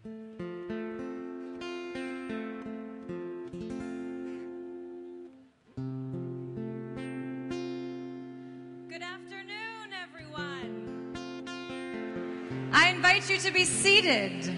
Good afternoon, everyone. I invite you to be seated.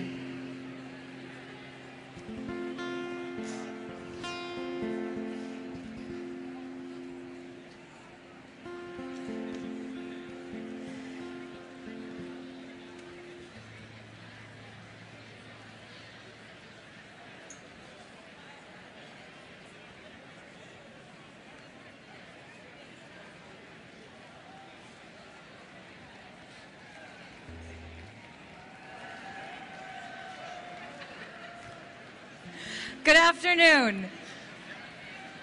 Good afternoon.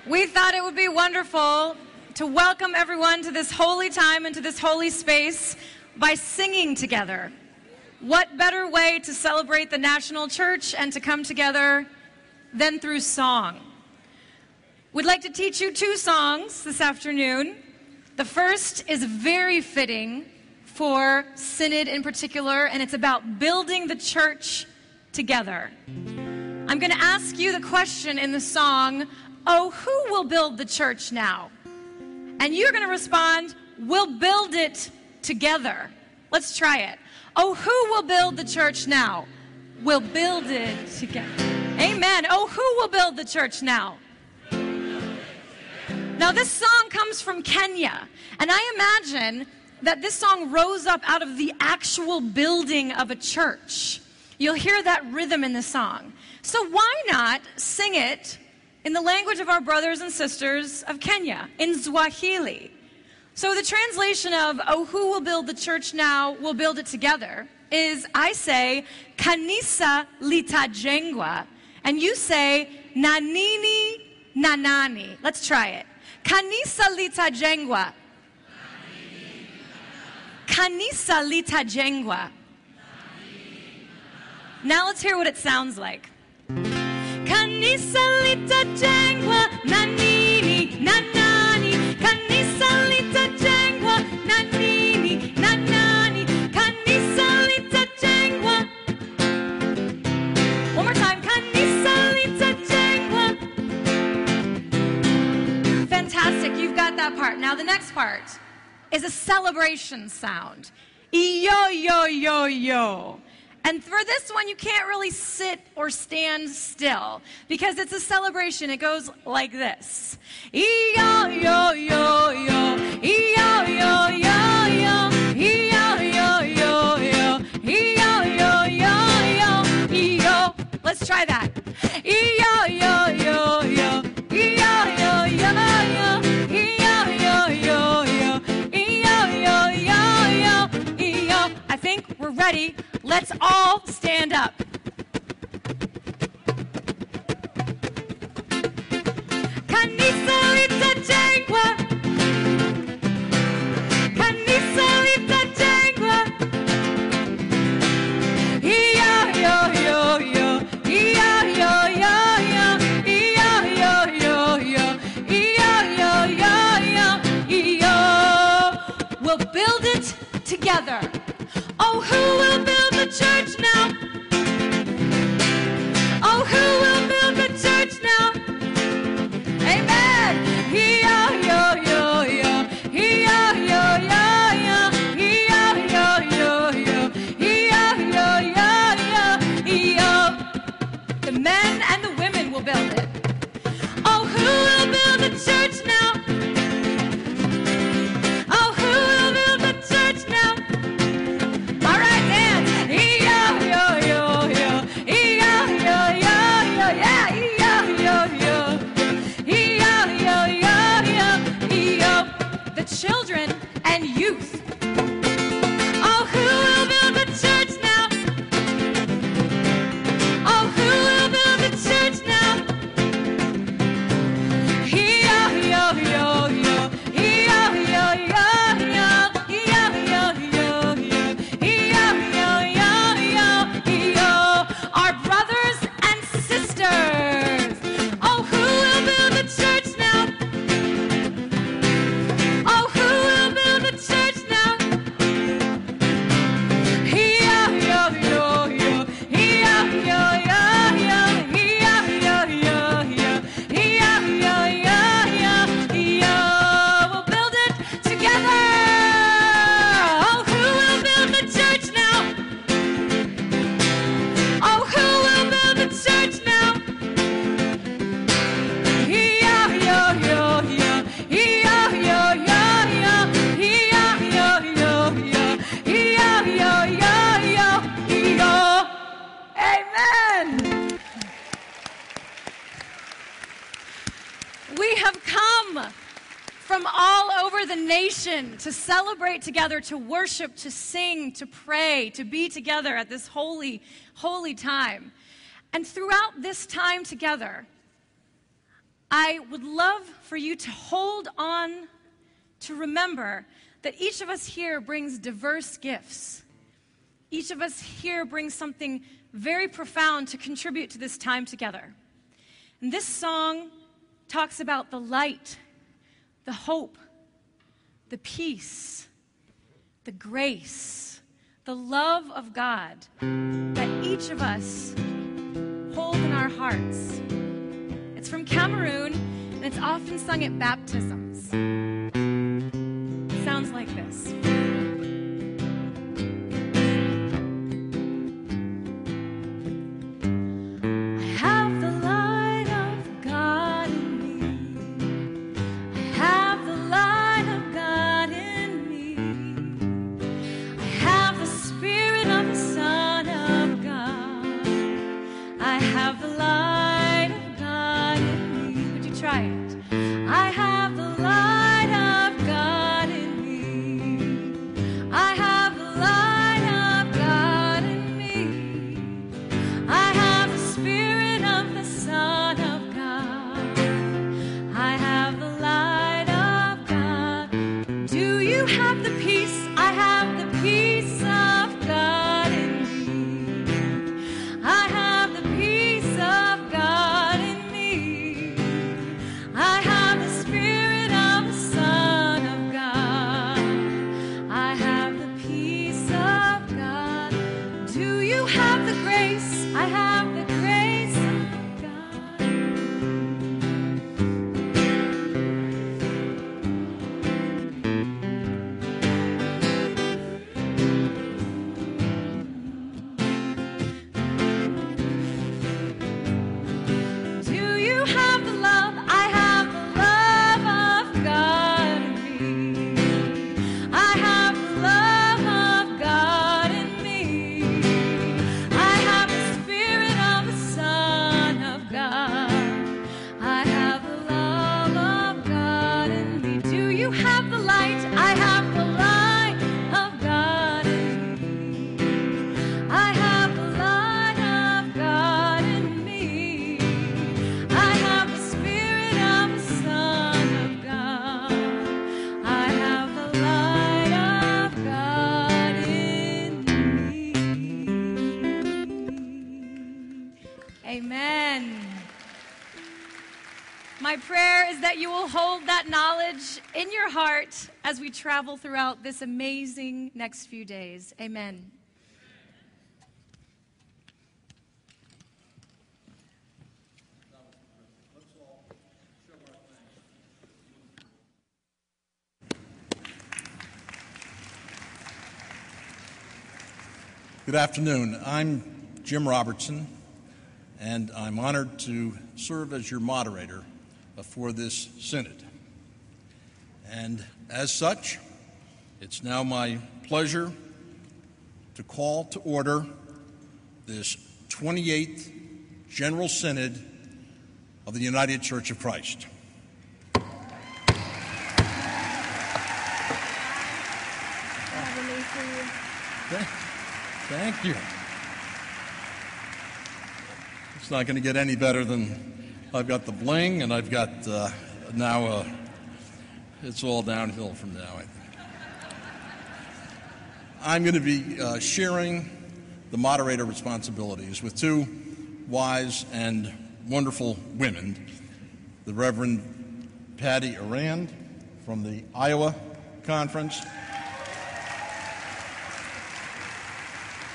We thought it would be wonderful to welcome everyone to this holy time and to this holy space by singing together. What better way to celebrate the national church and to come together than through song? We'd like to teach you 2 songs this afternoon. The first is very fitting for Synod in particular, and it's about building the church together. I'm going to ask you the question in the song, "Oh, who will build the church now?" And you're going to respond, "We'll build it together." Let's try it. Oh, who will build the church now? We'll build it together. Amen. Oh, who will build the church now? Now, this song comes from Kenya, and I imagine that this song rose up out of the actual building of a church. You'll hear that rhythm in the song. So why not sing it in the language of our brothers and sisters of Kenya, in Swahili? So the translation of, "Oh, who will build the church now, we'll build it together," is, I say, "Kanisa litajengwa," and you say, "Nanini nanani." Let's try it. Kanisa litajengwa. Kanisa litajengwa. Now let's hear what it sounds like. Kanisa litajengwa na nini na nani. Kanisa litajengwa na nini na nani. Kanisa litajengwa. One more time. Kanisa litajengwa. Fantastic. You've got that part. Now the next part is a celebration sound. Yo, yo, yo, yo. And for this one, you can't really sit or stand still because it's a celebration. It goes like this. Yo, yo, yo, yo. Yo, yo, yo, yo. Yo, yo, yo, yo. Yo, yo, yo, yo. Yo. Let's try that. Yo, yo, yo, yo. Yo, yo, yo, yo. Yo, yo, yo, yo. Yo, yo, yo, yo. Yo. I think we're ready. Let's all stand up. Kanisa litajengwa. Kanisa litajengwa. Yo, yo, yo, yo. Yo, yo, yo, yo. Yo, yo, yo, yo. Yo, yo, yo, yo. Yo. We'll build it together. Oh, who will build the church now? Oh, who will build the church now? Amen. Yo, yo, yo, yo. Yo, yo, yo, yo. Yo, yo, yo, yo. Yo, yo, yo, yo. Yo. The men and the women will build it. Oh, who will build the church now? Oh, who will build the church now? All right, dance. Yo, nation to celebrate together, to worship, to sing, to pray, to be together at this holy, holy time. And throughout this time together, I would love for you to hold on, to remember that each of us here brings diverse gifts. Each of us here brings something very profound to contribute to this time together. And this song talks about the light, the hope, the peace, the grace, the love of God that each of us hold in our hearts. It's from Cameroon, and it's often sung at baptisms. It sounds like this. My prayer is that you will hold that knowledge in your heart as we travel throughout this amazing next few days. Amen. Good afternoon. I'm Jim Robertson, and I'm honored to serve as your moderator for this synod. And as such, it's now my pleasure to call to order this 28th General Synod of the United Church of Christ. Thank you. It's not going to get any better than I've got the bling, and I've got now it's all downhill from now, I think. I'm going to be sharing the moderator responsibilities with two wise and wonderful women, the Reverend Patty Arand from the Iowa Conference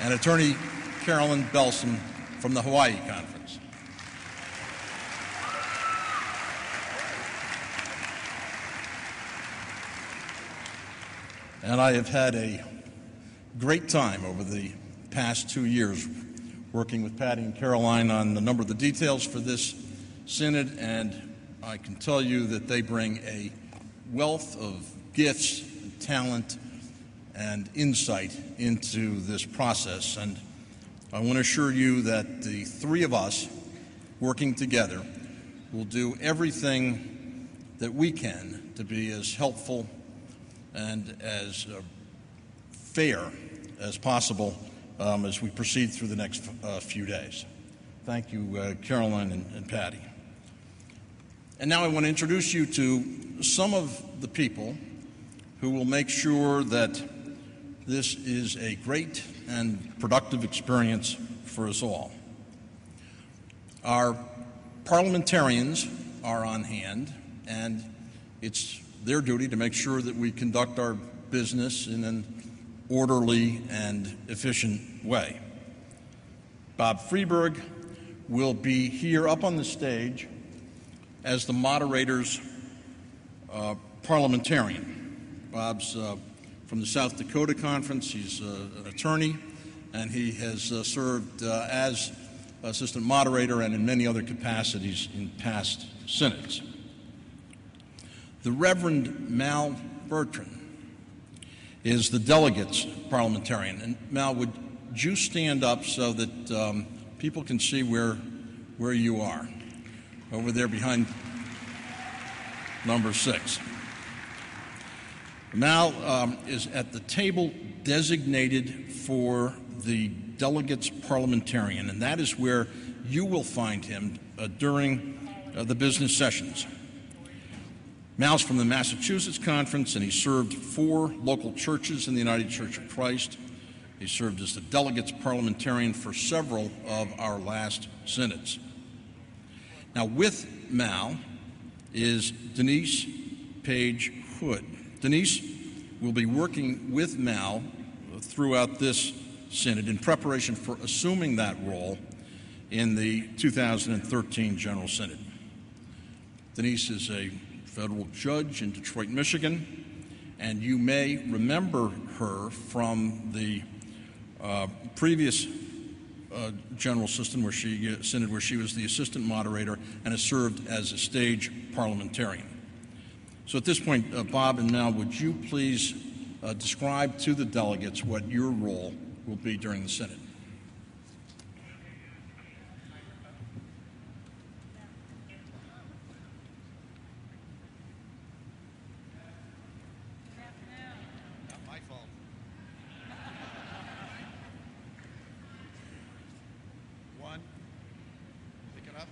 and Attorney Carolyn Belson from the Hawaii Conference. And I have had a great time over the past 2 years working with Patty and Caroline on a number of the details for this synod, and I can tell you that they bring a wealth of gifts, talent, and insight into this process. And I want to assure you that the three of us working together will do everything that we can to be as helpful and as fair as possible as we proceed through the next few days. Thank you, Caroline and Patty. And now I want to introduce you to some of the people who will make sure that this is a great and productive experience for us all. Our parliamentarians are on hand, and it's their duty to make sure that we conduct our business in an orderly and efficient way. Bob Freeberg will be here up on the stage as the moderator's parliamentarian. Bob's from the South Dakota Conference. He's an attorney, and he has served as assistant moderator and in many other capacities in past synods. The Reverend Mal Bertrand is the delegate's parliamentarian. And Mal, would you stand up so that people can see where you are? Over there behind number 6. Mal is at the table designated for the delegate's parliamentarian, and that is where you will find him during the business sessions. Mal's from the Massachusetts Conference, and he served 4 local churches in the United Church of Christ. He served as the delegate's parliamentarian for several of our last synods. Now, with Mal is Denise Page Hood. Denise will be working with Mal throughout this synod in preparation for assuming that role in the 2013 General Synod. Denise is a federal judge in Detroit, Michigan, and you may remember her from the previous General Synod where she was the assistant moderator and has served as a stage parliamentarian. So at this point, Bob and Mal, would you please describe to the delegates what your role will be during the synod? Not my fault. One. Pick it up.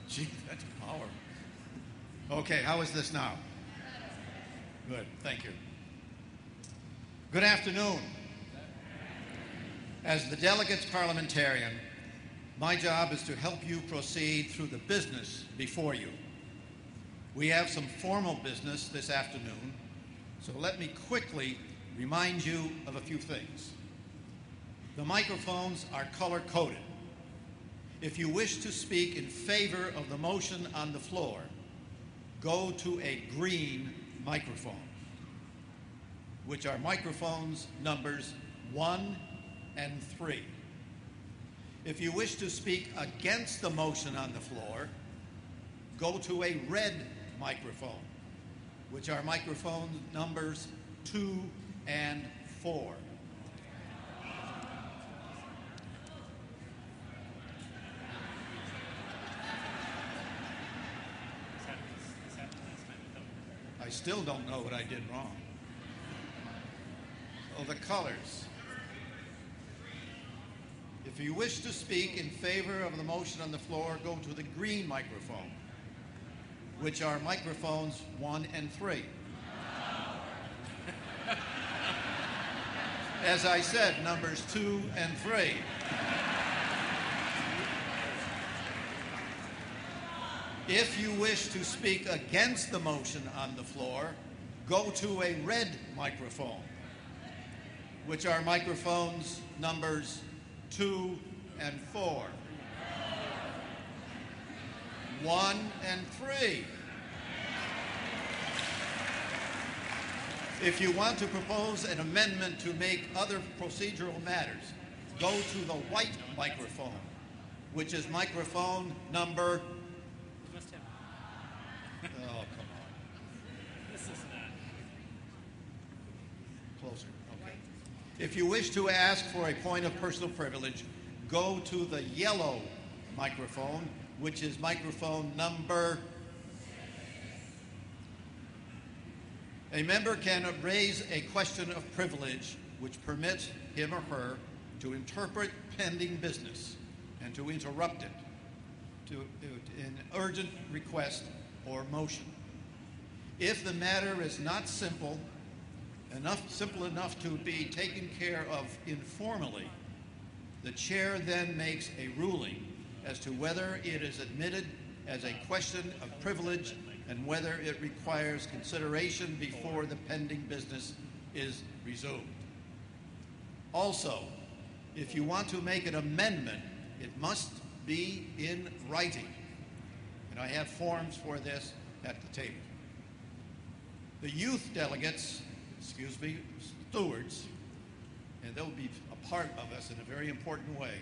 Gee, that's power. Okay, how is this now? Good, thank you. Good afternoon. As the delegate's parliamentarian, my job is to help you proceed through the business before you. We have some formal business this afternoon, so let me quickly remind you of a few things. The microphones are color-coded. If you wish to speak in favor of the motion on the floor, go to a green microphone, which are microphones numbers 1 and 3. If you wish to speak against the motion on the floor, go to a red microphone, which are microphone numbers 2 and 4. I still don't know what I did wrong. Oh, the colors. If you wish to speak in favor of the motion on the floor, go to the green microphone, which are microphones 1 and 3. As I said, numbers 2 and 3. If you wish to speak against the motion on the floor, go to a red microphone, which are microphones numbers 2 and 4. 1 and 3. If you want to propose an amendment to make other procedural matters, go to the white microphone, which is microphone number... Oh, come on. This is not. Closer, okay. If you wish to ask for a point of personal privilege, go to the yellow microphone, which is microphone number... A member can raise a question of privilege which permits him or her to interpret pending business and to interrupt it in urgent request or motion. If the matter is not simple enough to be taken care of informally, the chair then makes a ruling as to whether it is admitted as a question of privilege and whether it requires consideration before the pending business is resumed. Also, if you want to make an amendment, it must be in writing. And I have forms for this at the table. The youth delegates, stewards, and they'll be a part of us in a very important way.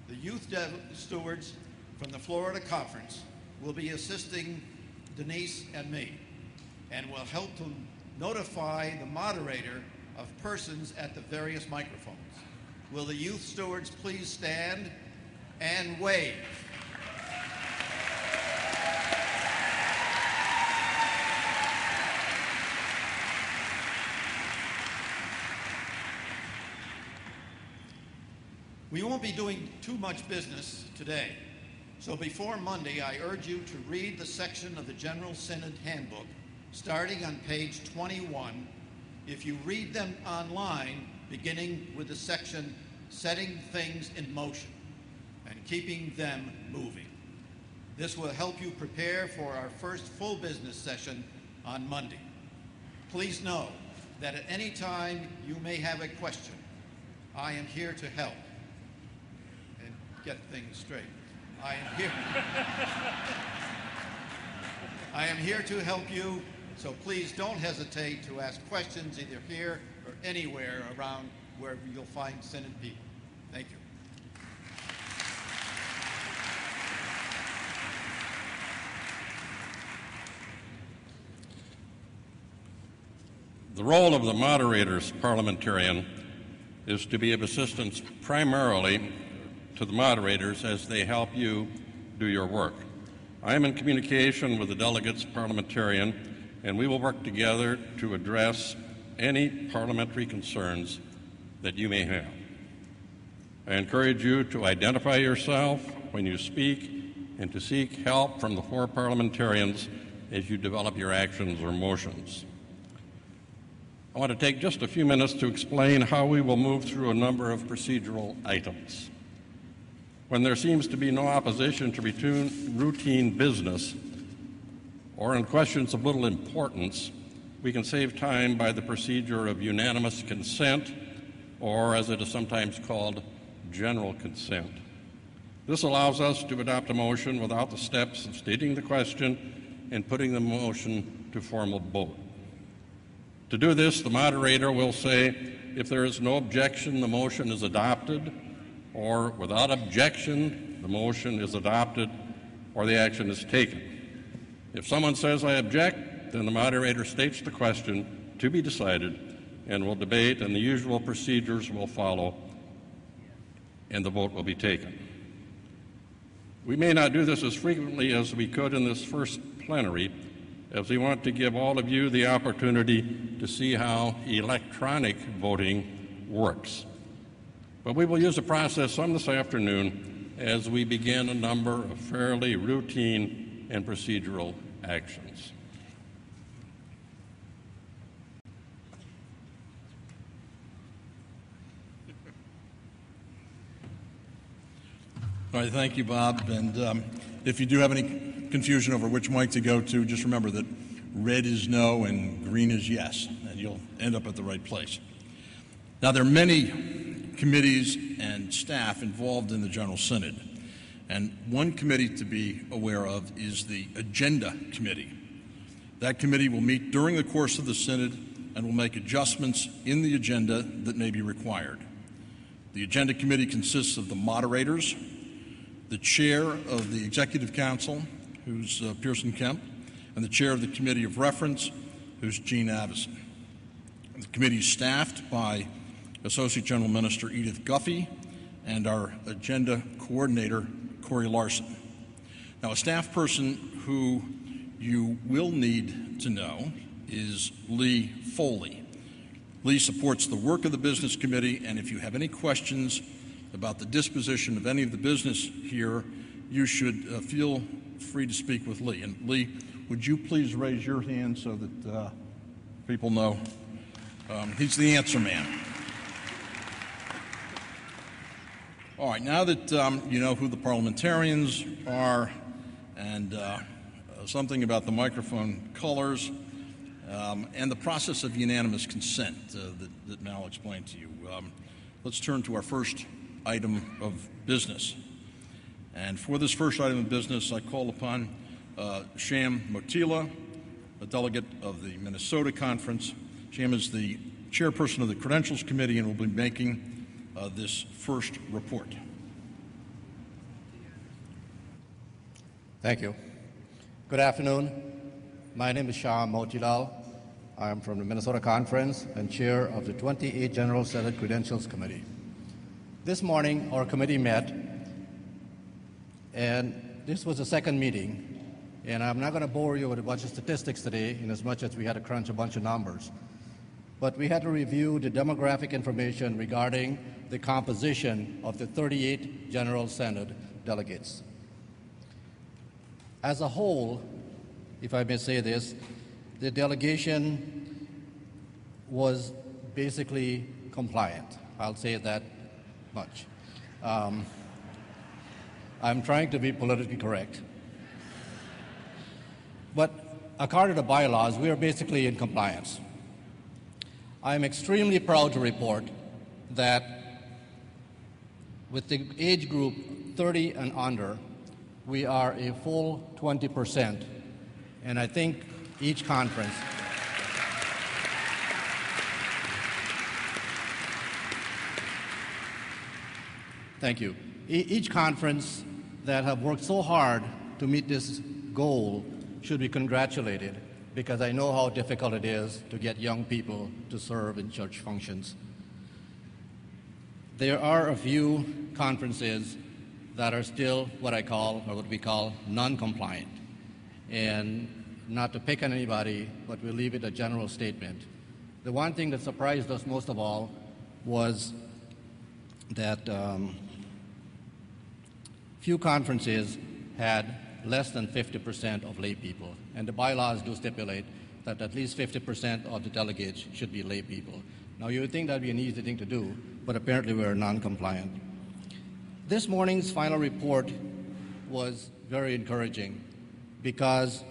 The youth stewards from the Florida Conference will be assisting Denise and me and will help to notify the moderator of persons at the various microphones. Will the youth stewards please stand and wave? We won't be doing too much business today, so before Monday, I urge you to read the section of the General Synod Handbook, starting on page 21. If you read them online, beginning with the section Setting Things in Motion and Keeping Them Moving. This will help you prepare for our first full business session on Monday. Please know that at any time you may have a question. I am here to help and get things straight. I am here to help you, so please don't hesitate to ask questions either here or anywhere around where you'll find Synod people. Thank you. The role of the moderator's parliamentarian is to be of assistance primarily to the moderators as they help you do your work. I am in communication with the delegates parliamentarian, and we will work together to address any parliamentary concerns that you may have. I encourage you to identify yourself when you speak and to seek help from the four parliamentarians as you develop your actions or motions. I want to take just a few minutes to explain how we will move through a number of procedural items. When there seems to be no opposition to routine business or in questions of little importance, we can save time by the procedure of unanimous consent, or as it is sometimes called, general consent. This allows us to adopt a motion without the steps of stating the question and putting the motion to formal vote. To do this, the moderator will say, if there is no objection, the motion is adopted, or without objection, the motion is adopted, or the action is taken. If someone says, I object, then the moderator states the question to be decided, and will debate, and the usual procedures will follow, and the vote will be taken. We may not do this as frequently as we could in this first plenary, as we want to give all of you the opportunity to see how electronic voting works. But we will use a process some this afternoon as we begin a number of fairly routine and procedural actions. All right, thank you, Bob. And if you do have any confusion over which mic to go to, just remember that red is no and green is yes, and you'll end up at the right place. Now, there are many committees and staff involved in the General Synod, and one committee to be aware of is the Agenda Committee. That committee will meet during the course of the Synod and will make adjustments in the agenda that may be required. The Agenda Committee consists of the moderators, the chair of the Executive Council, who's Pearson Kemp, and the chair of the Committee of Reference, who's Jean Avison. The committee is staffed by Associate General Minister Edith Guffey and our agenda coordinator, Corey Larson. Now, a staff person who you will need to know is Lee Foley. Lee supports the work of the Business Committee, and if you have any questions about the disposition of any of the business here, you should feel free to speak with Lee. And Lee, would you please raise your hand so that people know? He's the answer man. All right, now that you know who the parliamentarians are and something about the microphone colors and the process of unanimous consent that Mal explained to you, let's turn to our first item of business. And for this first item of business, I call upon Sham Motila, a delegate of the Minnesota Conference. Sham is the chairperson of the Credentials Committee and will be making this first report. Thank you. Good afternoon. My name is Sham Motilal. I am from the Minnesota Conference and chair of the 28th General Synod Credentials Committee. This morning, our committee met, and this was the second meeting. And I'm not going to bore you with a bunch of statistics today, in as much as we had to crunch a bunch of numbers. But we had to review the demographic information regarding the composition of the 38 General Synod delegates. As a whole, if I may say this, the delegation was basically compliant. I'll say that much. I'm trying to be politically correct. But according to the bylaws, we are basically in compliance. I'm extremely proud to report that with the age group 30 and under, we are a full 20%. And I think each conference thank you. Each conference that have worked so hard to meet this goal should be congratulated, because I know how difficult it is to get young people to serve in church functions. There are a few conferences that are still what we call non-compliant. And not to pick on anybody, but we'll leave it a general statement. The one thing that surprised us most of all was that few conferences had less than 50% of lay people. And the bylaws do stipulate that at least 50% of the delegates should be lay people. Now, you would think that would be an easy thing to do, but apparently we're non-compliant. This morning's final report was very encouraging because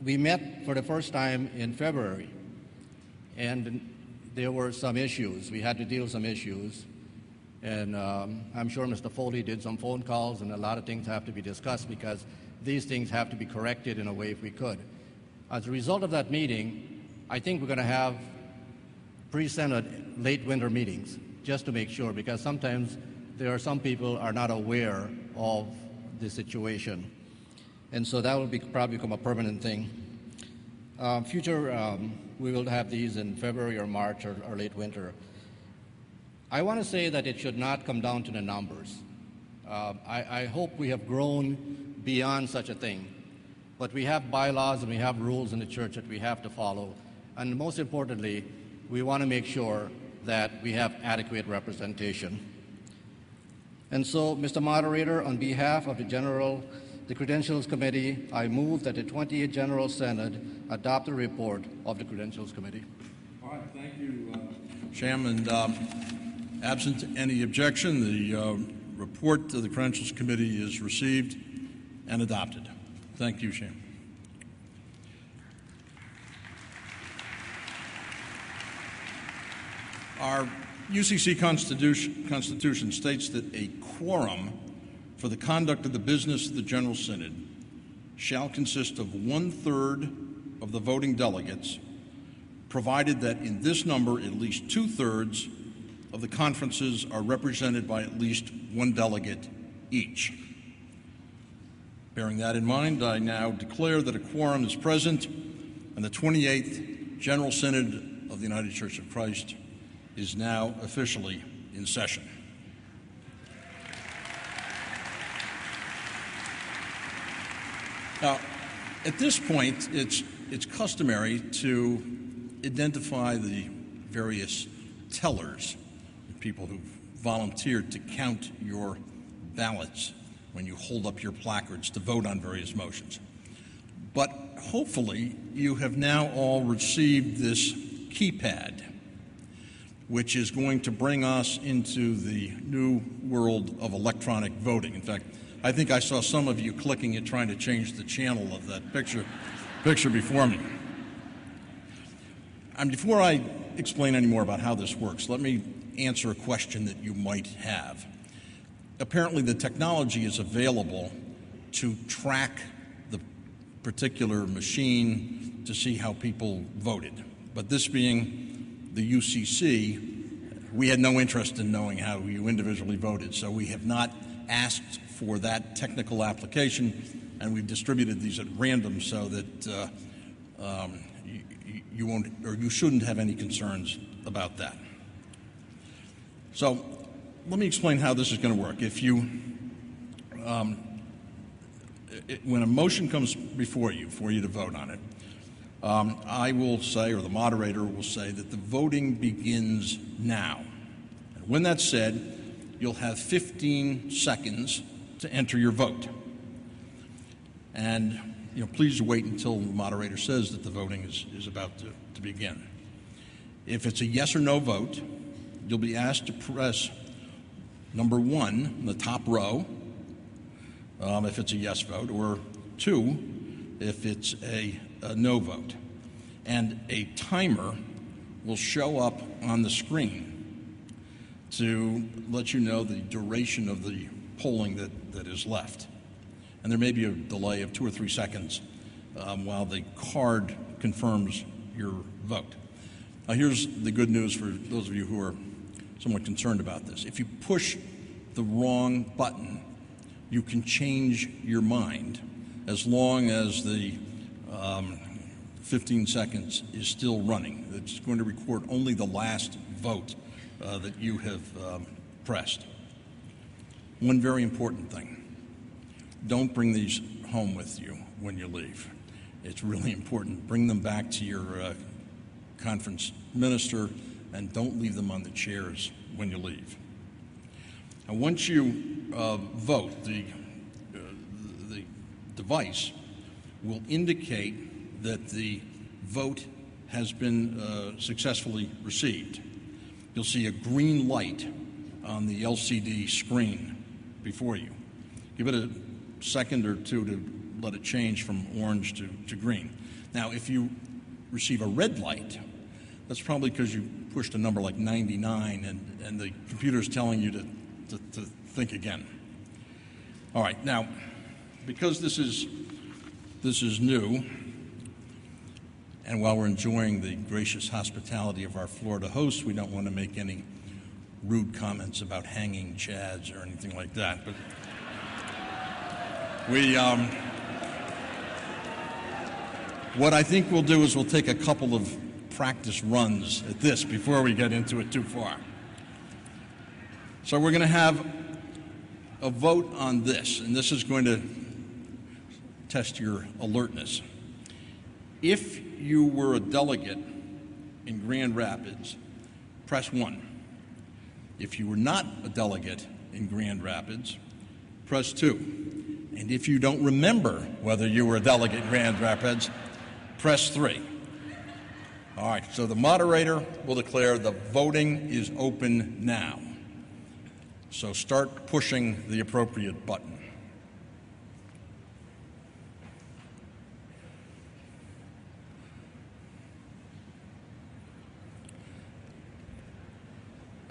we met for the first time in February, and there were some issues. We had to deal with some issues, and I'm sure Mr. Foley did some phone calls, and a lot of things have to be discussed because these things have to be corrected in a way if we could. As a result of that meeting, I think we're going to have pre-Synod late winter meetings just to make sure, because sometimes there are some people are not aware of the situation. And so that will probably become a permanent thing. We will have these in February or March or late winter. I want to say that it should not come down to the numbers. I hope we have grown beyond such a thing. But we have bylaws and we have rules in the church that we have to follow. And most importantly, we want to make sure that we have adequate representation. And so, Mr. Moderator, on behalf of the Credentials Committee, I move that the 28th General Synod adopt the report of the Credentials Committee. All right, thank you, Sham. And absent any objection, the report of the Credentials Committee is received and adopted. Thank you, Sham. Our UCC Constitution states that a quorum for the conduct of the business of the General Synod shall consist of 1/3 of the voting delegates, provided that in this number at least 2/3 of the conferences are represented by at least one delegate each. Bearing that in mind, I now declare that a quorum is present and the 28th General Synod of the United Church of Christ is now officially in session. Now, at this point, it's it's customary to identify the various tellers, the people who volunteered to count your ballots when you hold up your placards to vote on various motions. But hopefully you have now all received this keypad, which is going to bring us into the new world of electronic voting. In fact, I think I saw some of you clicking it trying to change the channel of that picture before me. And before I explain any more about how this works, let me answer a question that you might have. Apparently the technology is available to track the particular machine to see how people voted. But this being the UCC, we had no interest in knowing how you individually voted, so we have not asked for that technical application, and we've distributed these at random so that you won't, or you shouldn't have any concerns about that. So let me explain how this is going to work. If you, when a motion comes before you for you to vote on it, I will say, or the moderator will say, that the voting begins now. And when that's said, you'll have 15 seconds to enter your vote. And please wait until the moderator says that the voting is about to begin. If it's a yes or no vote, you'll be asked to press number 1 in the top row if it's a yes vote, or 2 if it's a no vote. And a timer will show up on the screen to let you know the duration of the polling that is left. And there may be a delay of 2 or 3 seconds while the card confirms your vote. Now here's the good news for those of you who are somewhat concerned about this. If you push the wrong button, you can change your mind as long as the 15 seconds is still running. It's going to record only the last vote that you have pressed. One very important thing: don't bring these home with you when you leave. It's really important. Bring them back to your conference minister, and don't leave them on the chairs when you leave. Now, once you vote, the device will indicate that the vote has been successfully received. You'll see a green light on the LCD screen before you. Give it a second or two to let it change from orange to green. Now, if you receive a red light, that's probably because you pushed a number like 99 and the computer's telling you to think again. All right, now, because this is new, and while we're enjoying the gracious hospitality of our Florida hosts, we don't want to make any rude comments about hanging chads or anything like that. But what I think we'll do is we'll take a couple of practice runs at this before we get into it too far. So we're going to have a vote on this, and this is going to test your alertness. If you were a delegate in Grand Rapids, press 1. If you were not a delegate in Grand Rapids, press 2. And if you don't remember whether you were a delegate in Grand Rapids, press 3. All right, so the moderator will declare the voting is open now. So start pushing the appropriate button.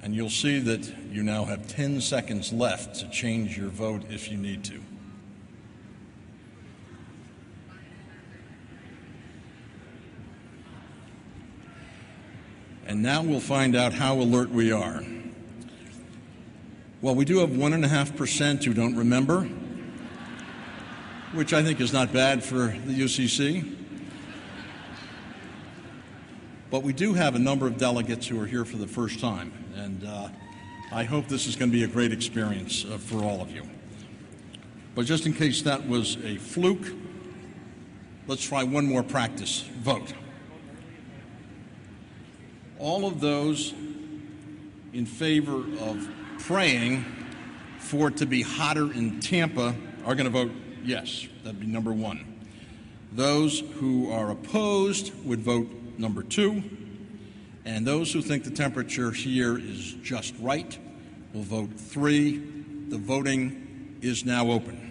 And you'll see that you now have 10 seconds left to change your vote if you need to. And now we'll find out how alert we are. Well, we do have 1.5% who don't remember, which I think is not bad for the UCC. But we do have a number of delegates who are here for the first time, and I hope this is going to be a great experience for all of you. But just in case that was a fluke, let's try one more practice vote. All of those in favor of praying for it to be hotter in Tampa are going to vote yes. That'd be number 1. Those who are opposed would vote number 2. And those who think the temperature here is just right will vote 3. The voting is now open.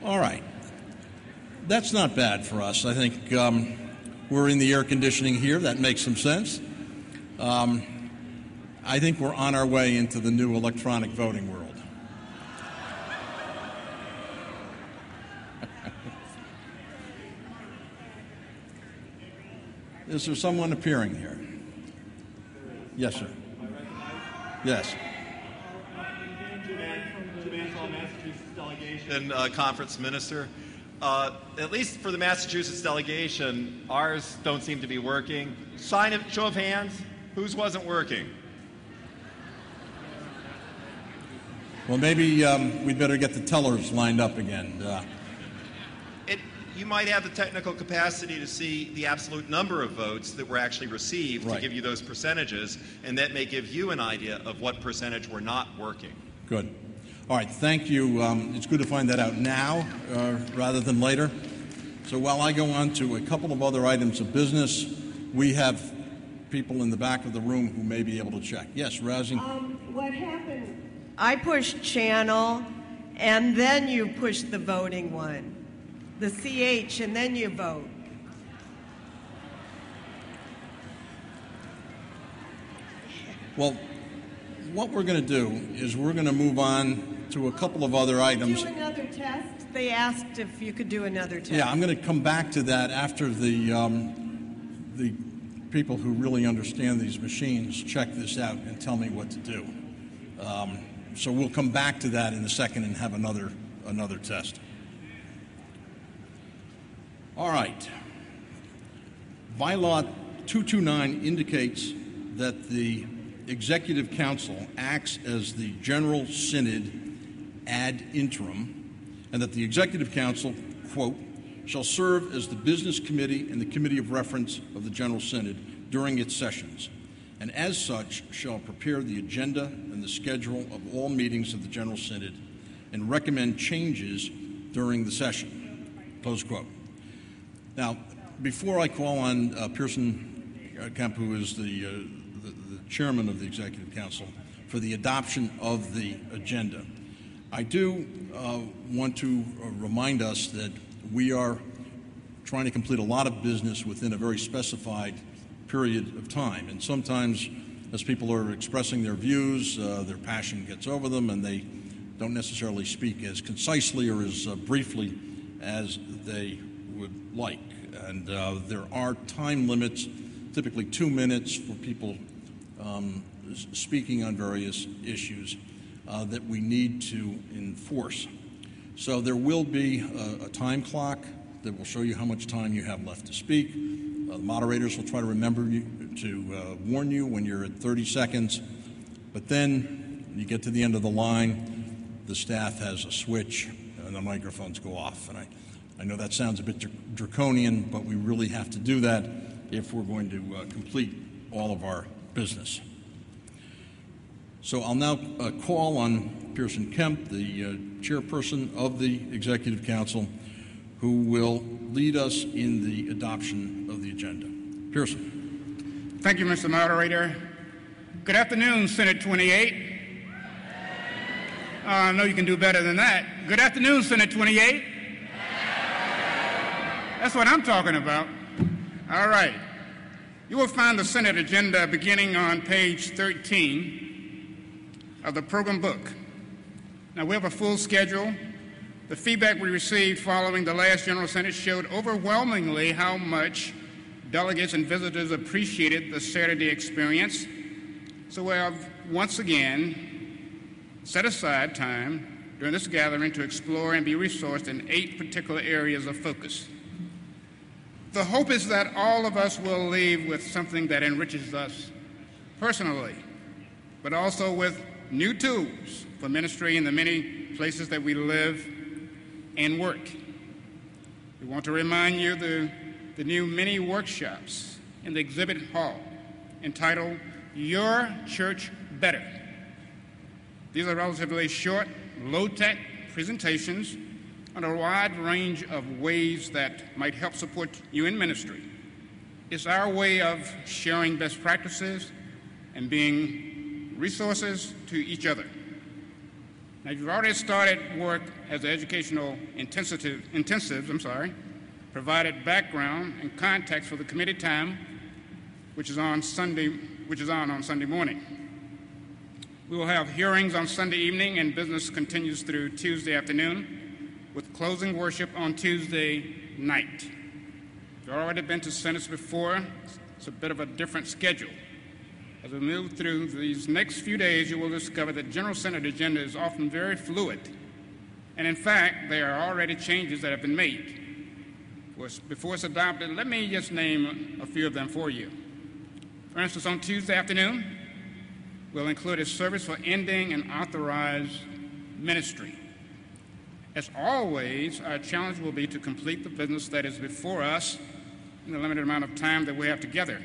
All right. That's not bad for us. I think we're in the air conditioning here. That makes some sense. I think we're on our way into the new electronic voting world. Is there someone appearing here? Yes, sir. Yes. And conference minister. At least for the Massachusetts delegation, ours don't seem to be working. Show of hands, whose wasn't working? Well, maybe we'd better get the tellers lined up again. You might have the technical capacity to see the absolute number of votes that were actually received Right. to give you those percentages, and that may give you an idea of what percentage were not working. Good. All right, thank you. It's good to find that out now rather than later. So while I go on to a couple of other items of business, we have people in the back of the room who may be able to check. Yes, Rousey? What happened? I pushed channel, and then you pushed the voting one, the CH, and then you vote. Well, what we're going to do is we're going to move on to a couple of other items. Do another test? They asked if you could do another test. Yeah, I'm going to come back to that after the people who really understand these machines check this out and tell me what to do. So we'll come back to that in a second and have another test. All right. Bylaw 229 indicates that the Executive Council acts as the General Synod ad interim, and that the Executive Council, quote, shall serve as the business committee and the committee of reference of the General Synod during its sessions, and as such shall prepare the agenda and the schedule of all meetings of the General Synod and recommend changes during the session, close quote. Now, before I call on Pearson Kemp, who is the chairman of the Executive Council, for the adoption of the agenda, I do want to remind us that we are trying to complete a lot of business within a very specified period of time. And sometimes as people are expressing their views, their passion gets over them and they don't necessarily speak as concisely or as briefly as they would like. And there are time limits, typically 2 minutes for people speaking on various issues that we need to enforce. So there will be a time clock that will show you how much time you have left to speak. The moderators will try to remember to warn you when you're at 30 seconds. But then when you get to the end of the line, the staff has a switch and the microphones go off. And I know that sounds a bit draconian, but we really have to do that if we're going to complete all of our business. So I'll now call on Pearson Kemp, the chairperson of the Executive Council, who will lead us in the adoption of the agenda. Pearson. Thank you, Mr. Moderator. Good afternoon, Synod 28. I know you can do better than that. Good afternoon, Synod 28. That's what I'm talking about. All right. You will find the Synod agenda beginning on page 13 of the program book. Now, we have a full schedule. The feedback we received following the last General Synod showed overwhelmingly how much delegates and visitors appreciated the Saturday experience. So we have once again set aside time during this gathering to explore and be resourced in 8 particular areas of focus. The hope is that all of us will leave with something that enriches us personally, but also with new tools for ministry in the many places that we live and work. We want to remind you the new mini workshops in the exhibit hall entitled Your Church Better. These are relatively short, low-tech presentations on a wide range of ways that might help support you in ministry. It's our way of sharing best practices and being resources to each other. Now, you've already started work as educational intensives, provided background and context for the committee time, which is on Sunday morning. We will have hearings on Sunday evening, and business continues through Tuesday afternoon, with closing worship on Tuesday night. If you've already been to Synods before, it's a bit of a different schedule. As we move through these next few days, you will discover that General Synod agenda is often very fluid. And in fact, there are already changes that have been made. Before it's adopted, let me just name a few of them for you. For instance, on Tuesday afternoon, we'll include a service for ending and authorized ministry. As always, our challenge will be to complete the business that is before us in the limited amount of time that we have together.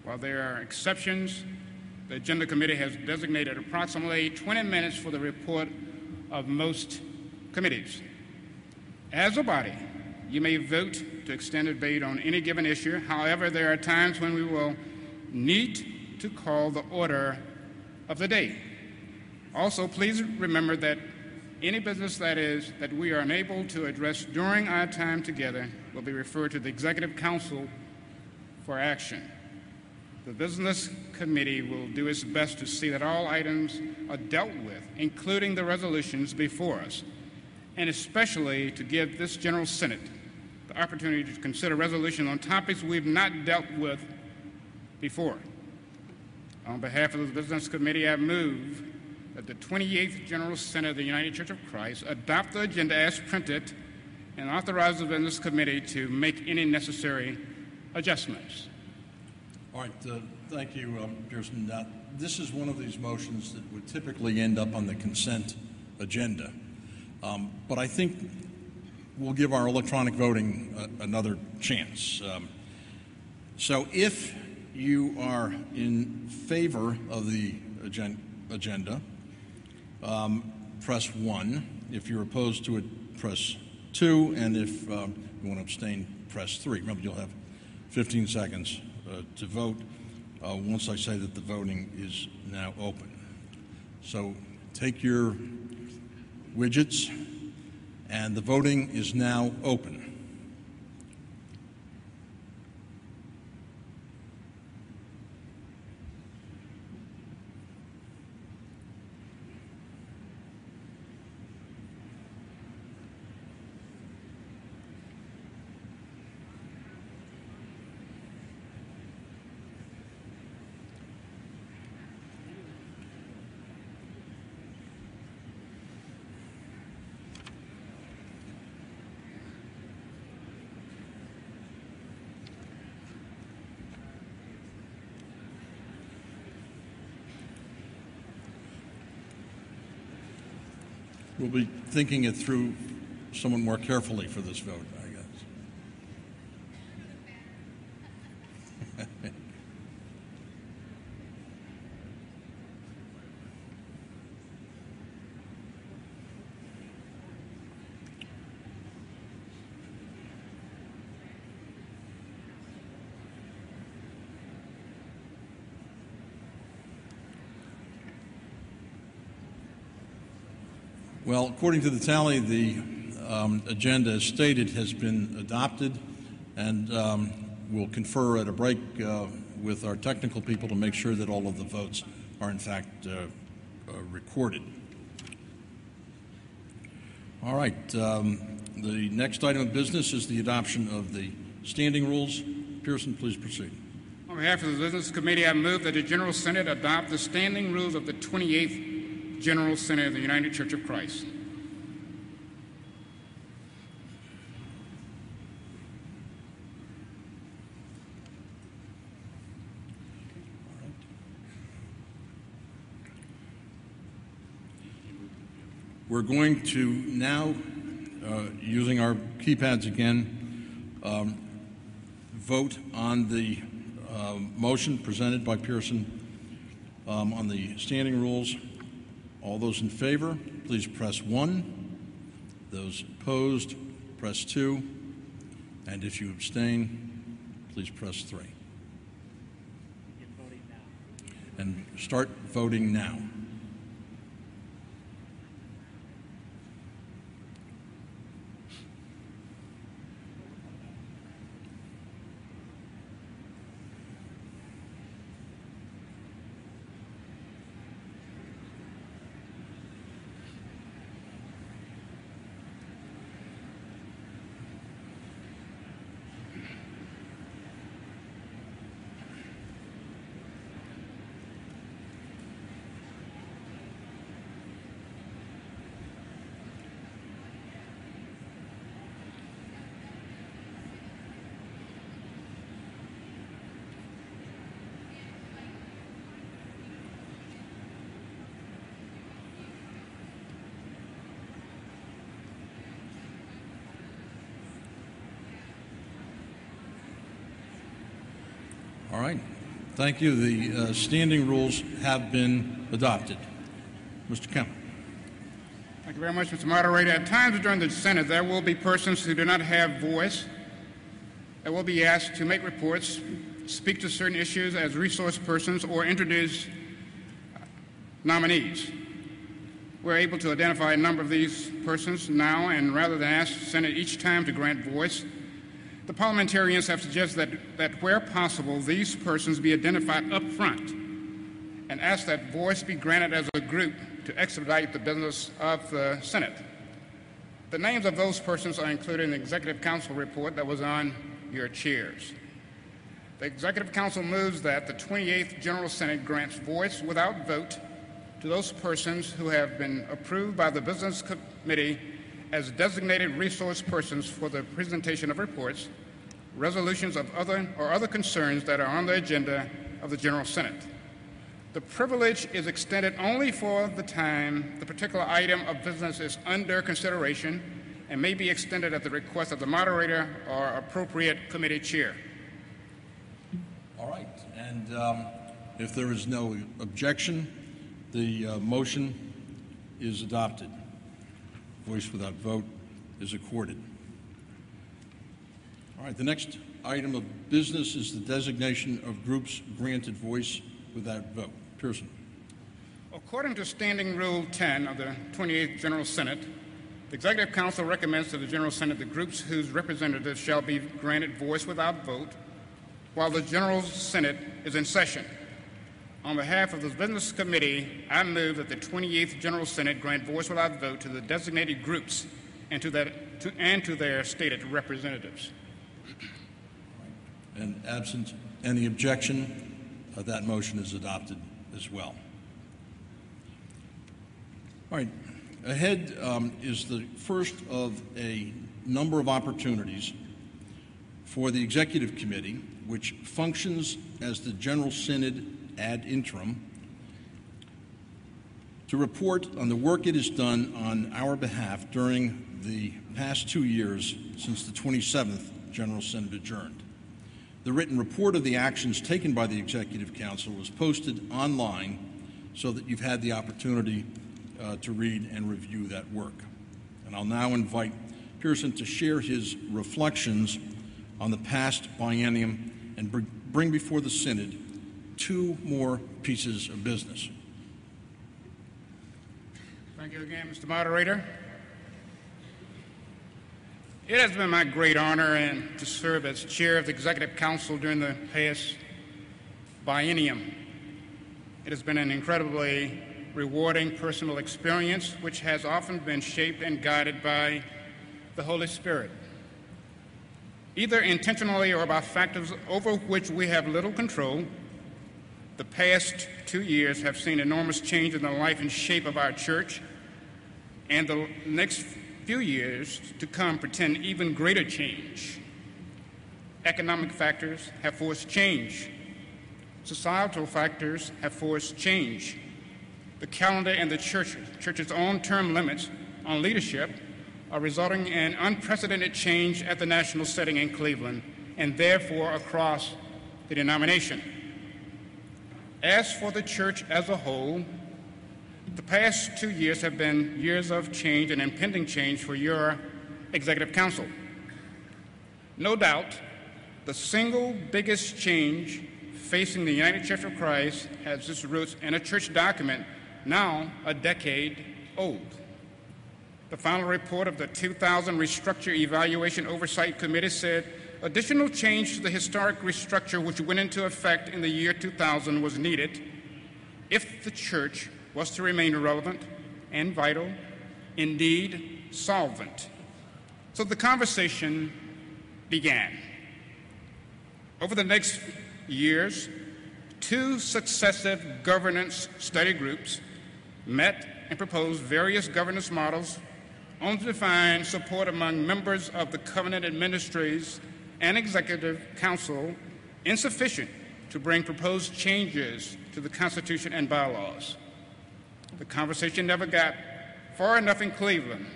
While there are exceptions, the Agenda Committee has designated approximately 20 minutes for the report of most committees. As a body, you may vote to extend debate on any given issue. However, there are times when we will need to call the order of the day. Also, please remember that any business that we are unable to address during our time together will be referred to the Executive Council for action. The Business Committee will do its best to see that all items are dealt with, including the resolutions before us, and especially to give this General Synod the opportunity to consider resolution on topics we've not dealt with before. On behalf of the Business Committee, I move that the 28th General Synod of the United Church of Christ adopt the agenda as printed and authorize the Business Committee to make any necessary adjustments. All right, thank you, Pearson. Now, this is one of these motions that would typically end up on the consent agenda, but I think we'll give our electronic voting another chance. So if you are in favor of the agenda, press 1. If you're opposed to it, press 2. And if you want to abstain, press 3. Remember, you'll have 15 seconds to vote once I say that the voting is now open. So take your widgets, and the voting is now open. We'll be thinking it through somewhat more carefully for this vote, I guess. Well, according to the tally, the agenda as stated has been adopted, and we'll confer at a break with our technical people to make sure that all of the votes are in fact recorded. All right, the next item of business is the adoption of the standing rules. Pearson, please proceed. On On behalf of the Business Committee, I move that the General Synod adopt the standing rules of the 28th General Synod of the United Church of Christ. We're going to now, using our keypads again, vote on the motion presented by Pearson on the standing rules. All those in favor, please press 1. Those opposed, press 2. And if you abstain, please press 3. And start voting now. All right. Thank you. The standing rules have been adopted. Mr. Kemp. Thank you very much, Mr. Moderator. At times during the Synod, there will be persons who do not have voice that will be asked to make reports, speak to certain issues as resource persons, or introduce nominees. We're able to identify a number of these persons now, and rather than ask the Synod each time to grant voice, the parliamentarians have suggested that where possible, these persons be identified up front and ask that voice be granted as a group to expedite the business of the Senate. The names of those persons are included in the Executive Council report that was on your chairs. The Executive Council moves that the 28th General Synod grants voice without vote to those persons who have been approved by the Business Committee as designated resource persons for the presentation of reports, resolutions of other concerns that are on the agenda of the General Synod. The privilege is extended only for the time the particular item of business is under consideration and may be extended at the request of the moderator or appropriate committee chair. All right. And if there is no objection, the motion is adopted. Voice without vote is accorded. All right, the next item of business is the designation of groups granted voice without vote. Pearson. According to Standing Rule 10 of the 28th General Synod, the Executive Council recommends to the General Synod the groups whose representatives shall be granted voice without vote while the General Synod is in session. On behalf of the Business Committee, I move that the 28th General Synod grant voice without vote to the designated groups and to their stated representatives. And absent any objection, that motion is adopted as well. All right. Ahead is the first of a number of opportunities for the Executive Committee, which functions as the General Synod ad interim, to report on the work it has done on our behalf during the past 2 years since the 27th General Synod adjourned. The written report of the actions taken by the Executive Council was posted online so that you've had the opportunity to read and review that work. And I'll now invite Pearson to share his reflections on the past biennium and bring before the Synod 2 more pieces of business. Thank you again, Mr. Moderator. It has been my great honor to serve as chair of the Executive Council during the past biennium. It has been an incredibly rewarding personal experience, which has often been shaped and guided by the Holy Spirit. either intentionally or by factors over which we have little control. The past 2 years have seen enormous change in the life and shape of our church, and the next few years to come pretend even greater change. Economic factors have forced change. Societal factors have forced change. The calendar and the church's own term limits on leadership are resulting in unprecedented change at the national setting in Cleveland and therefore across the denomination. As for the church as a whole, the past 2 years have been years of change and impending change for your Executive Council. No doubt, the single biggest change facing the United Church of Christ has its roots in a church document now a decade old. The final report of the 2000 Restructure Evaluation Oversight Committee said additional change to the historic restructure which went into effect in the year 2000 was needed if the church was to remain relevant and vital, indeed solvent. So the conversation began. Over the next years, 2 successive governance study groups met and proposed various governance models only to find support among members of the covenanted ministries and Executive Council insufficient to bring proposed changes to the Constitution and bylaws. The conversation never got far enough in Cleveland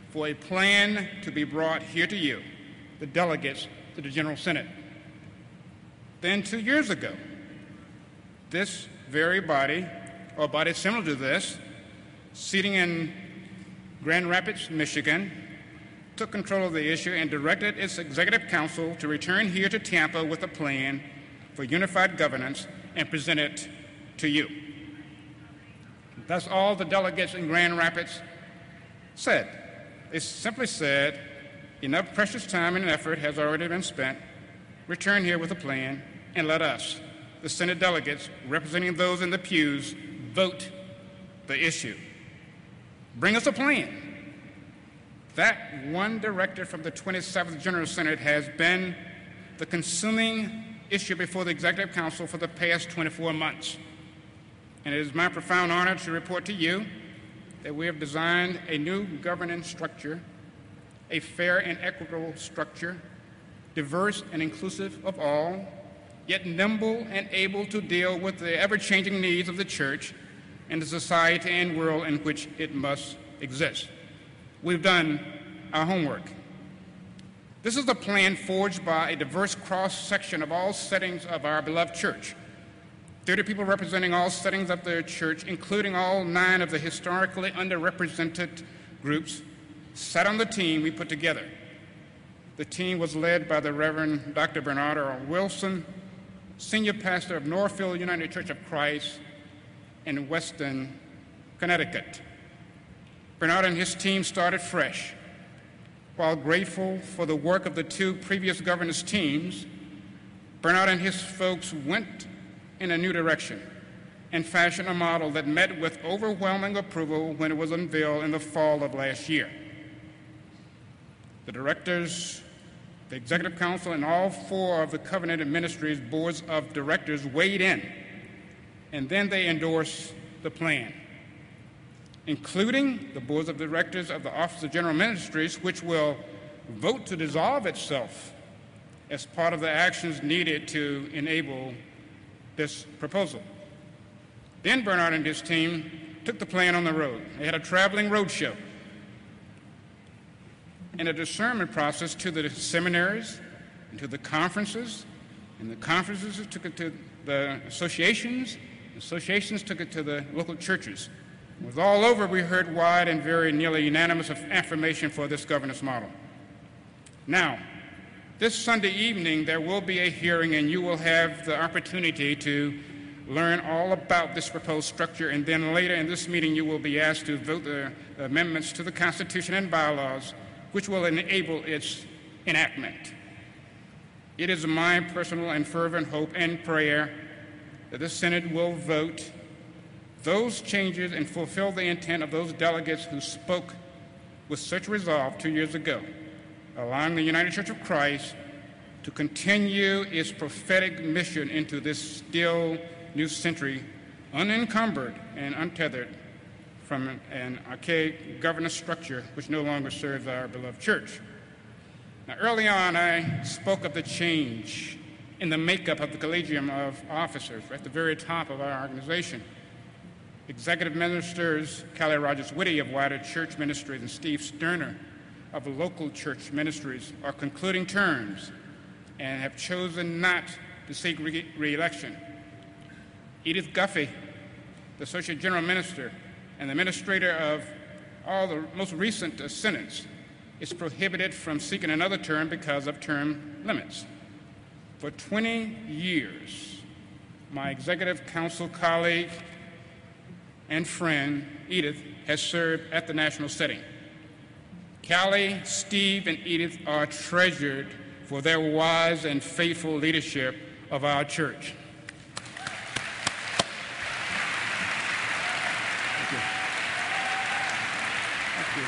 for a plan to be brought here to you, the delegates to the General Synod. Then 2 years ago, this very body, or body similar to this, seating in Grand Rapids, Michigan, took control of the issue and directed its Executive Council to return here to Tampa with a plan for unified governance and present it to you. That's all the delegates in Grand Rapids said. They simply said, enough precious time and effort has already been spent. Return here with a plan and let us, the Senate delegates representing those in the pews, vote the issue. Bring us a plan. That one directive from the 27th General Synod has been the consuming issue before the Executive Council for the past 24 months. And it is my profound honor to report to you that we have designed a new governance structure, a fair and equitable structure, diverse and inclusive of all, yet nimble and able to deal with the ever-changing needs of the church and the society and world in which it must exist. We've done our homework. This is a plan forged by a diverse cross-section of all settings of our beloved church. 30 people representing all settings of their church, including all 9 of the historically underrepresented groups, sat on the team we put together. The team was led by the Reverend Dr. Bernard R. Wilson, senior pastor of Northfield United Church of Christ in Weston, Connecticut. Bernard and his team started fresh. While grateful for the work of the 2 previous governance teams, Bernard and his folks went in a new direction and fashioned a model that met with overwhelming approval when it was unveiled in the fall of last year. The directors, the Executive Council, and all 4 of the Covenanted Ministries boards of directors weighed in, and then they endorsed the plan, including the boards of directors of the Office of General Ministries, which will vote to dissolve itself as part of the actions needed to enable this proposal. Then Bernard and his team took the plan on the road. They had a traveling road show and a discernment process to the seminaries and to the conferences, and the conferences took it to the associations took it to the local churches. It was all over, we heard wide and very nearly unanimous affirmation for this governance model. Now, this Sunday evening, there will be a hearing, and you will have the opportunity to learn all about this proposed structure, and then later in this meeting, you will be asked to vote the amendments to the Constitution and bylaws, which will enable its enactment. It is my personal and fervent hope and prayer that the Synod will vote those changes and fulfill the intent of those delegates who spoke with such resolve 2 years ago, allowing the United Church of Christ to continue its prophetic mission into this still new century, unencumbered and untethered from an archaic governance structure which no longer serves our beloved church. Now, early on, I spoke of the change in the makeup of the Collegium of Officers at the very top of our organization. Executive Ministers Callie Rogers-Whitty of Wider Church Ministries and Steve Sterner of Local Church Ministries are concluding terms and have chosen not to seek re-election. Edith Guffey, the Associate General Minister and the Administrator of all the most recent synods, is prohibited from seeking another term because of term limits. For 20 years, my Executive Council colleague and friend, Edith, has served at the national setting. Callie, Steve, and Edith are treasured for their wise and faithful leadership of our church. Thank you. Thank you.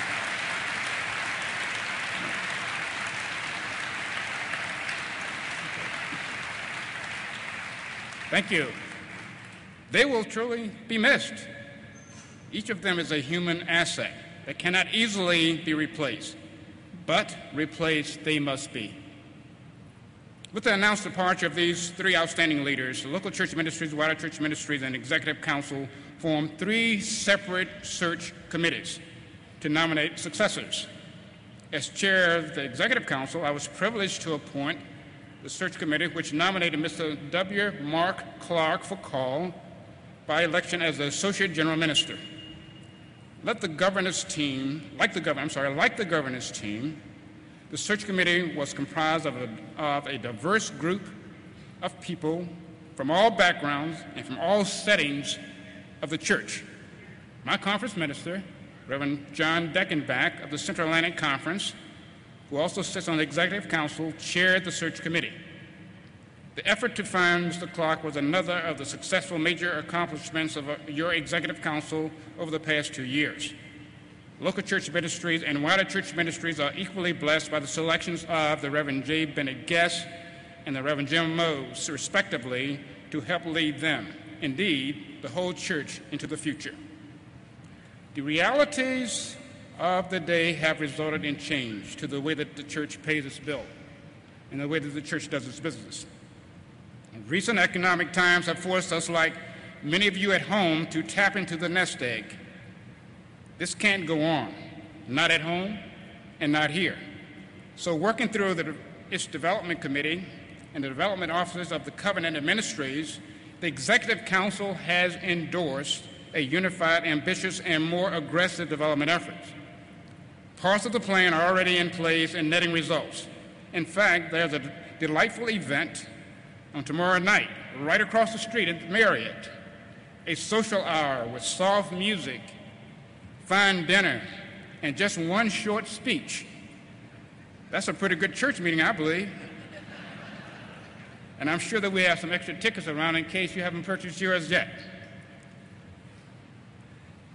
Thank you. They will truly be missed. Each of them is a human asset that cannot easily be replaced, but replaced they must be. With the announced departure of these three outstanding leaders, the Local Church Ministries, Wider Church Ministries, and Executive Council formed three separate search committees to nominate successors. As chair of the Executive Council, I was privileged to appoint the search committee, which nominated Mr. W. Mark Clark for call by election as the Associate General Minister. Like the governance team, the search committee was comprised of a diverse group of people from all backgrounds and from all settings of the church. My conference minister, Reverend John Deckenbach of the Central Atlantic Conference, who also sits on the Executive Council, chaired the search committee. The effort to find Mr. Clark was another of the successful major accomplishments of your Executive Council over the past 2 years. Local church ministries and wider church ministries are equally blessed by the selections of the Reverend J. Bennett Guest and the Reverend Jim Mose, respectively, to help lead them, indeed, the whole church into the future. The realities of the day have resulted in change to the way that the church pays its bill and the way that the church does its business. Recent economic times have forced us, like many of you at home, to tap into the nest egg. This can't go on, not at home and not here. So working through its development committee and the development officers of the Covenant and Ministries, the Executive Council has endorsed a unified, ambitious, and more aggressive development effort. Parts of the plan are already in place and netting results. In fact, there's a delightful event on tomorrow night, right across the street at Marriott, a social hour with soft music, fine dinner, and just one short speech. That's a pretty good church meeting, I believe. And I'm sure that we have some extra tickets around in case you haven't purchased yours yet.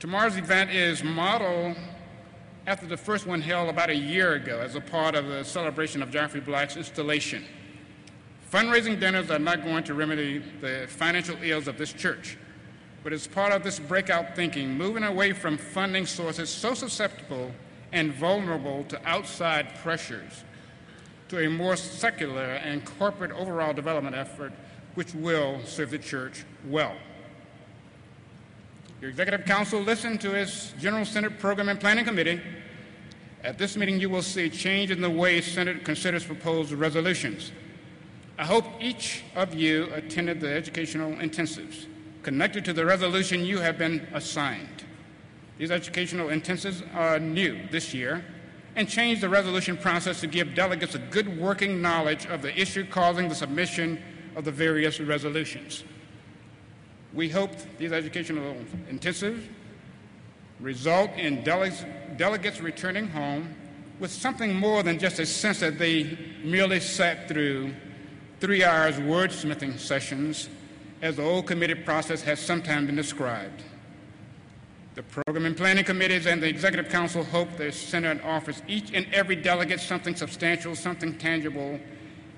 Tomorrow's event is modeled after the first one held about a year ago as a part of the celebration of Joffrey Black's installation. Fundraising dinners are not going to remedy the financial ills of this church, but as part of this breakout thinking, moving away from funding sources so susceptible and vulnerable to outside pressures to a more secular and corporate overall development effort which will serve the church well. Your Executive Council listened to its General Synod Program and Planning Committee. At this meeting, you will see change in the way Synod considers proposed resolutions. I hope each of you attended the educational intensives connected to the resolution you have been assigned. These educational intensives are new this year and change the resolution process to give delegates a good working knowledge of the issue causing the submission of the various resolutions. We hope these educational intensives result in delegates returning home with something more than just a sense that they merely sat through 3 hours wordsmithing sessions, as the old committee process has sometimes been described. The Program and Planning Committees and the Executive Council hope the Synod offers each and every delegate something substantial, something tangible,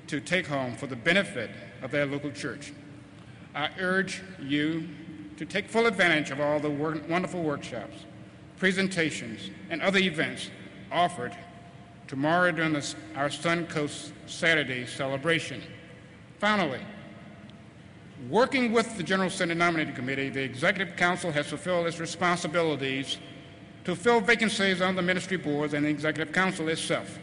to take home for the benefit of their local church. I urge you to take full advantage of all the wonderful workshops, presentations, and other events offered tomorrow during our Suncoast Saturday celebration. Finally, working with the General Synod Nominating Committee, the Executive Council has fulfilled its responsibilities to fill vacancies on the ministry boards and the Executive Council itself,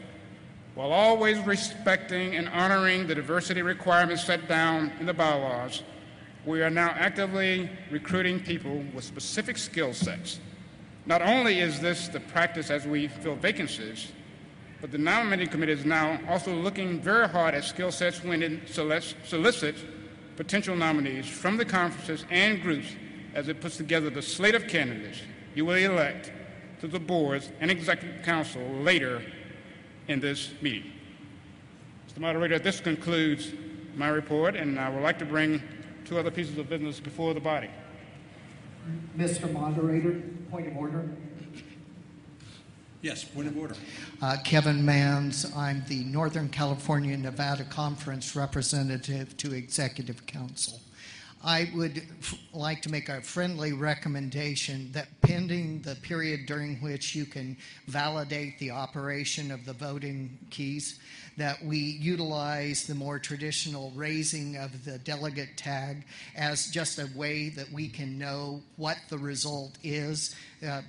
while always respecting and honoring the diversity requirements set down in the bylaws. We are now actively recruiting people with specific skill sets. Not only is this the practice as we fill vacancies, but the nominating committee is now also looking very hard at skill sets when it solicits potential nominees from the conferences and groups as it puts together the slate of candidates you will elect to the boards and executive council later in this meeting. Mr. Moderator, this concludes my report, and I would like to bring two other pieces of business before the body. Mr. Moderator, point of order. Yes, point of order. Kevin Manns, I'm the Northern California Nevada Conference representative to Executive Council. I would like to make a friendly recommendation that pending the period during which you can validate the operation of the voting keys, that we utilize the more traditional raising of the delegate tag as just a way that we can know what the result is.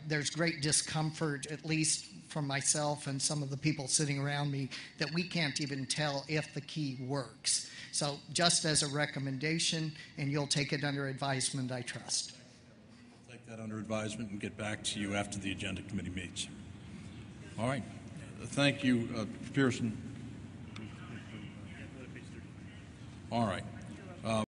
There's great discomfort, at least from myself and some of the people sitting around me, that we can't even tell if the key works. So just as a recommendation, and you'll take it under advisement, I trust. I'll take that under advisement and get back to you after the agenda committee meets. All right. Thank you, Pearson. All right.